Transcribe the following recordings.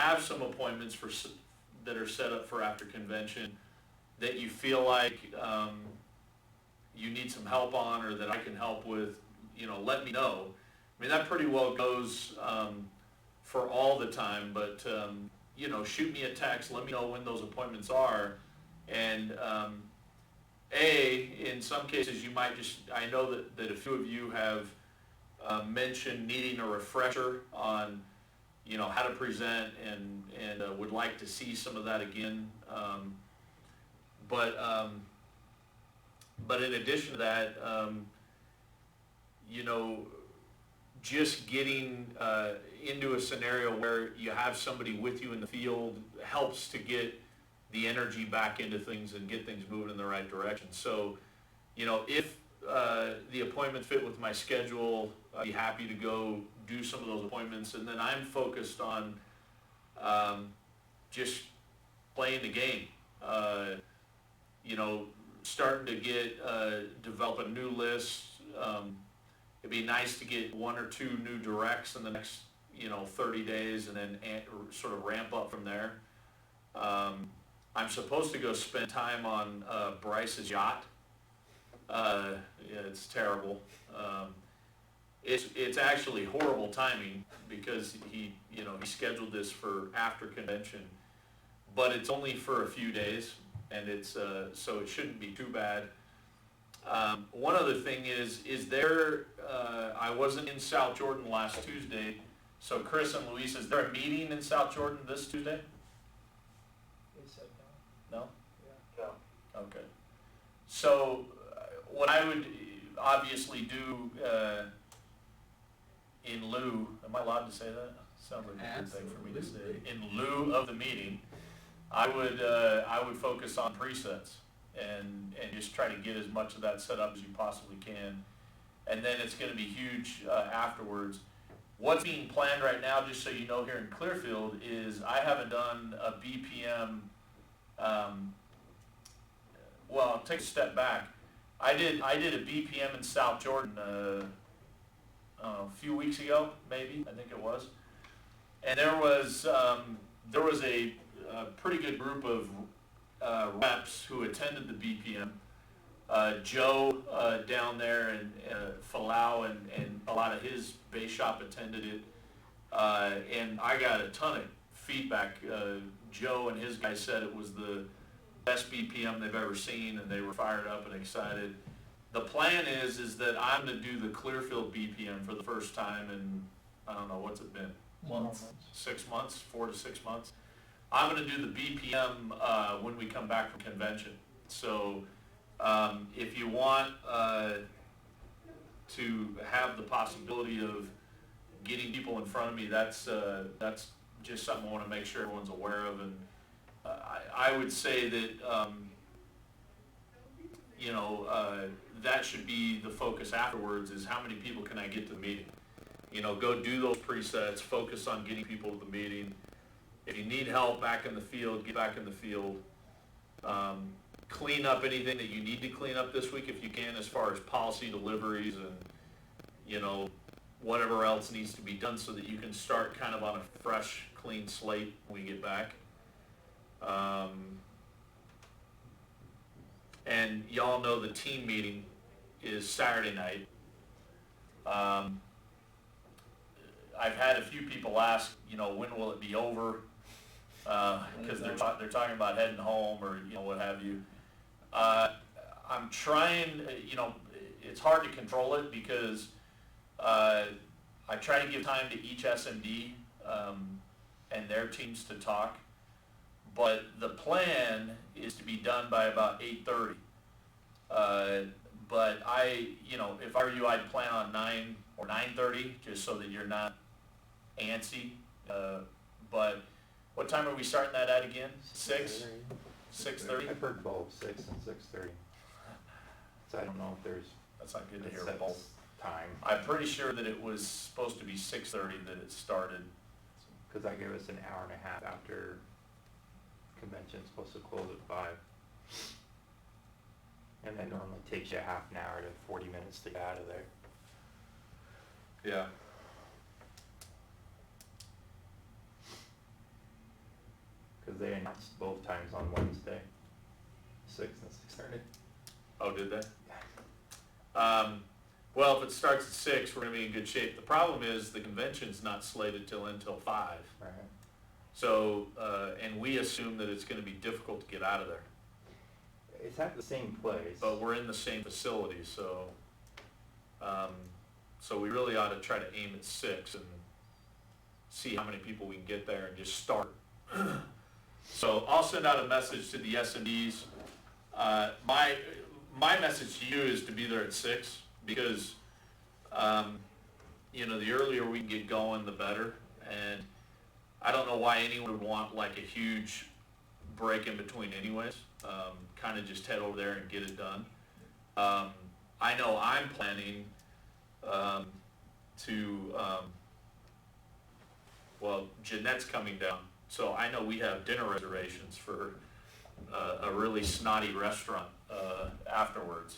have some appointments that are set up for after convention that you feel like you need some help on, or that I can help with, let me know. I mean, that pretty well goes for all the time, but shoot me a text, let me know when those appointments are. And in some cases you might I know that a few of you have mentioned needing a refresher on how to present, and would like to see some of that again. But in addition to that, just getting into a scenario where you have somebody with you in the field helps to get the energy back into things and get things moving in the right direction. So, if the appointments fit with my schedule, I'd be happy to go do some of those appointments. And then I'm focused on just playing the game. Starting to develop a new list. It'd be nice to get 1 or 2 new directs in the next 30 days, and then sort of ramp up from there. I'm supposed to go spend time on Bryce's yacht. Yeah, it's terrible. It's actually horrible timing, because he scheduled this for after convention, but it's only for a few days, and it's so it shouldn't be too bad. One other thing is there, I wasn't in South Jordan last Tuesday, so Chris and Luis, is there a meeting in South Jordan this Tuesday? They said No? no. Yeah. No. Okay. So what I would obviously do in lieu, am I allowed to say that? Sounds like a good thing for me to say. In lieu of the meeting, I would focus on presets and just try to get as much of that set up as you possibly can. And then it's going to be huge afterwards. What's being planned right now, just so you know, here in Clearfield, is I haven't done a BPM. Well, I'll take a step back. I did a BPM in South Jordan a few weeks ago, maybe, I think it was. And there was a pretty good group of reps who attended the BPM. Joe down there, and Falau and a lot of his bass shop attended it, and I got a ton of feedback. Joe and his guys said it was the best BPM they've ever seen, and they were fired up and excited. The plan is that I'm going to do the Clearfield BPM for the first time in, I don't know, what's it been? Months. 6 months, 4 to 6 months. I'm going to do the BPM when we come back from convention. So if you want to have the possibility of getting people in front of me, that's just something I want to make sure everyone's aware of. And I would say that that should be the focus afterwards, is how many people can I get to the meeting. Go do those presets, focus on getting people to the meeting. If you need help back in the field, get back in the field. Clean up anything that you need to clean up this week if you can, as far as policy deliveries and whatever else needs to be done, so that you can start kind of on a fresh, clean slate when we get back. And y'all know the team meeting is Saturday night. I've had a few people ask, when will it be over? Because they're talking about heading home, or what have you. I'm trying. It's hard to control it, because I try to give time to each SMD and their teams to talk. But the plan is to be done by about 8:30. But if I were you, I'd plan on 9 or 9:30, just so that you're not antsy. But what time are we starting that at again? 6? 6:30? I've heard both, 6 and 6:30. So I don't know if there's... That's not good to hear set both. Time. I'm pretty sure that it was supposed to be 6:30 that it started. Because that gave us an hour and a half after convention's supposed to close at 5. And that normally takes you half an hour to 40 minutes to get out of there. Yeah. Cause they announced both times on Wednesday, 6 and 6:30. Oh, did they? Well, if it starts at 6, we're gonna be in good shape. The problem is the convention's not slated until 5. Right. So, and we assume that it's gonna be difficult to get out of there. It's at the same place. But we're in the same facility, so, so we really ought to try to aim at 6 and see how many people we can get there and just start. So I'll send out a message to the SMDs. My message to you is to be there at 6 because, you know, the earlier we can get going, the better. And I don't know why anyone would want like a huge break in between anyways. Kind of just head over there and get it done. I know I'm planning well, Jeanette's coming down, so I know we have dinner reservations for a really snotty restaurant afterwards.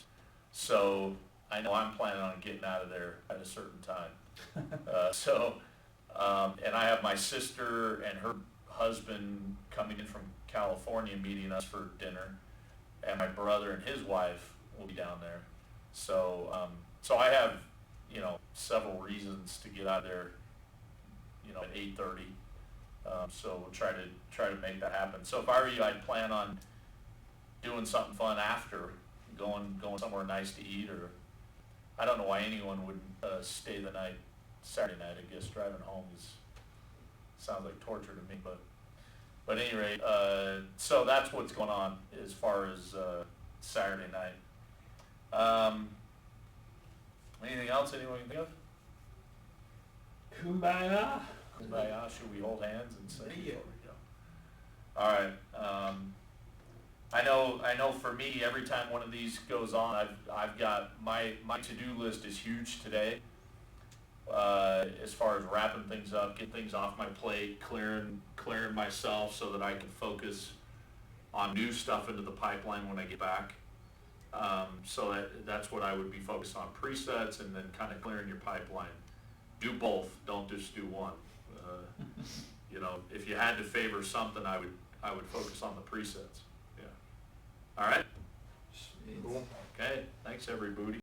So I know I'm planning on getting out of there at a certain time. And I have my sister and her husband coming in from California meeting us for dinner, and my brother and his wife will be down there. So, so I have, you know, several reasons to get out of there, you know, at 8:30. So we'll try to make that happen. So if I were you, I'd plan on doing something fun after, going somewhere nice to eat, or I don't know why anyone would stay the night Saturday night. I guess driving home sounds like torture to me, but at any rate, so that's what's going on as far as Saturday night. Anything else anyone can think of? Kumbaya. Kumbaya, should we hold hands and say Yeah. before we go? All right. I know for me, every time one of these goes on, I've got my to-do list is huge today. As far as wrapping things up, getting things off my plate, clearing myself so that I can focus on new stuff into the pipeline when I get back. So that's what I would be focused on, presets and then kind of clearing your pipeline. Do both, don't just do one. You know, if you had to favor something, I would focus on the presets. Yeah. All right? Cool. Okay, thanks every booty.